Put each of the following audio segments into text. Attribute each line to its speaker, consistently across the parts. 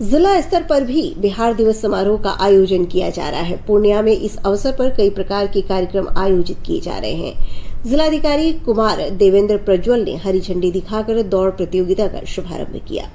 Speaker 1: जिला स्तर पर भी बिहार दिवस समारोह का आयोजन किया जा रहा है। पूर्णिया में इस अवसर पर कई प्रकार के कार्यक्रम आयोजित किए जा रहे हैं। जिलाधिकारी कुमार देवेंद्र प्रज्वल ने हरी झंडी दिखाकर दौड़ प्रतियोगिता का शुभारंभ किया।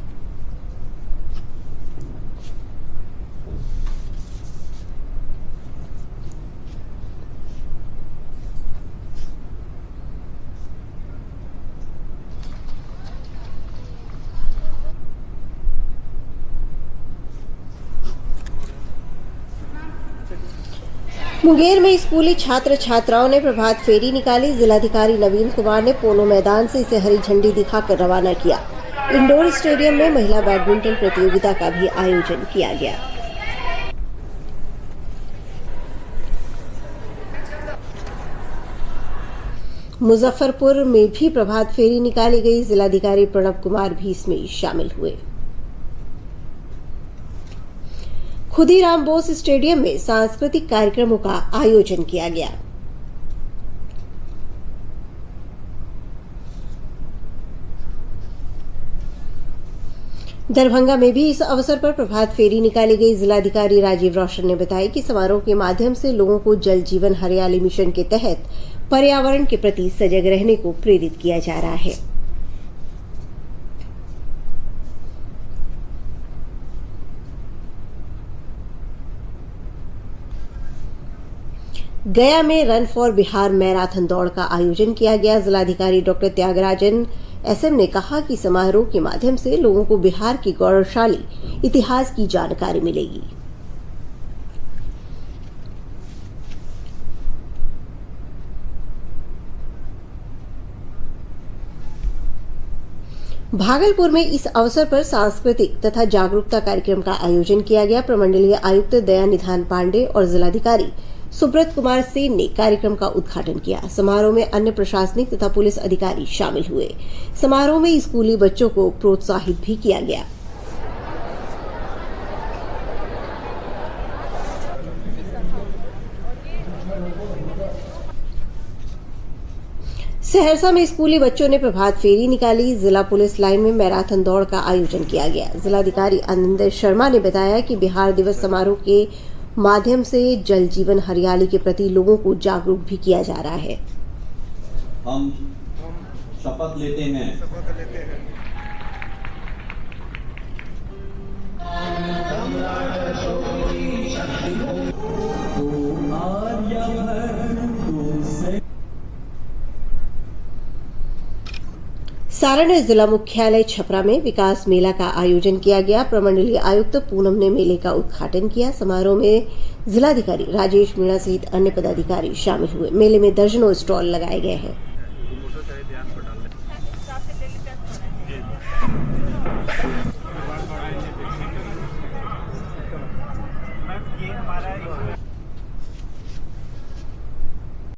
Speaker 1: मुंगेर में स्कूली छात्र छात्राओं ने प्रभात फेरी निकाली। जिलाधिकारी नवीन कुमार ने पोलो मैदान से इसे हरी झंडी दिखाकर रवाना किया। इंडोर स्टेडियम में महिला बैडमिंटन प्रतियोगिता का भी आयोजन किया गया। मुजफ्फरपुर में भी प्रभात फेरी निकाली गई। जिलाधिकारी प्रणव कुमार भी इसमें शामिल हुए। खुदीराम बोस स्टेडियम में सांस्कृतिक कार्यक्रमों का आयोजन किया गया। दरभंगा में भी इस अवसर पर प्रभात फेरी निकाली गई। जिलाधिकारी राजीव रोशन ने बताया कि समारोह के माध्यम से लोगों को जल जीवन हरियाली मिशन के तहत पर्यावरण के प्रति सजग रहने को प्रेरित किया जा रहा है। गया में रन फॉर बिहार मैराथन दौड़ का आयोजन किया गया। जिलाधिकारी डॉक्टर त्यागराजन एसएम ने कहा कि समारोह के माध्यम से लोगों को बिहार की गौरवशाली इतिहास की जानकारी मिलेगी। भागलपुर में इस अवसर पर सांस्कृतिक तथा जागरूकता कार्यक्रम का आयोजन किया गया। प्रमंडलीय आयुक्त दयानिधान पांडे और जिलाधिकारी सुब्रत कुमार सेन ने कार्यक्रम का उद्घाटन किया। समारोह में अन्य प्रशासनिक तथा पुलिस अधिकारी शामिल हुए। समारोह में स्कूली बच्चों को प्रोत्साहित भी किया गया। सहरसा में स्कूली बच्चों ने प्रभात फेरी निकाली। जिला पुलिस लाइन में मैराथन दौड़ का आयोजन किया गया। जिलाधिकारी आनंद शर्मा ने बताया कि बिहार दिवस समारोह के माध्यम से जल जीवन हरियाली के प्रति लोगों को जागरूक भी किया जा रहा है।
Speaker 2: हम शपथ लेते हैं
Speaker 1: सारण जिला मुख्यालय छपरा में विकास मेला का आयोजन किया गया। प्रमंडलीय आयुक्त पूनम ने मेले का उद्घाटन किया। समारोह में जिलाधिकारी राजेश मीणा सहित अन्य पदाधिकारी शामिल हुए। मेले में दर्जनों स्टॉल लगाए गए हैं।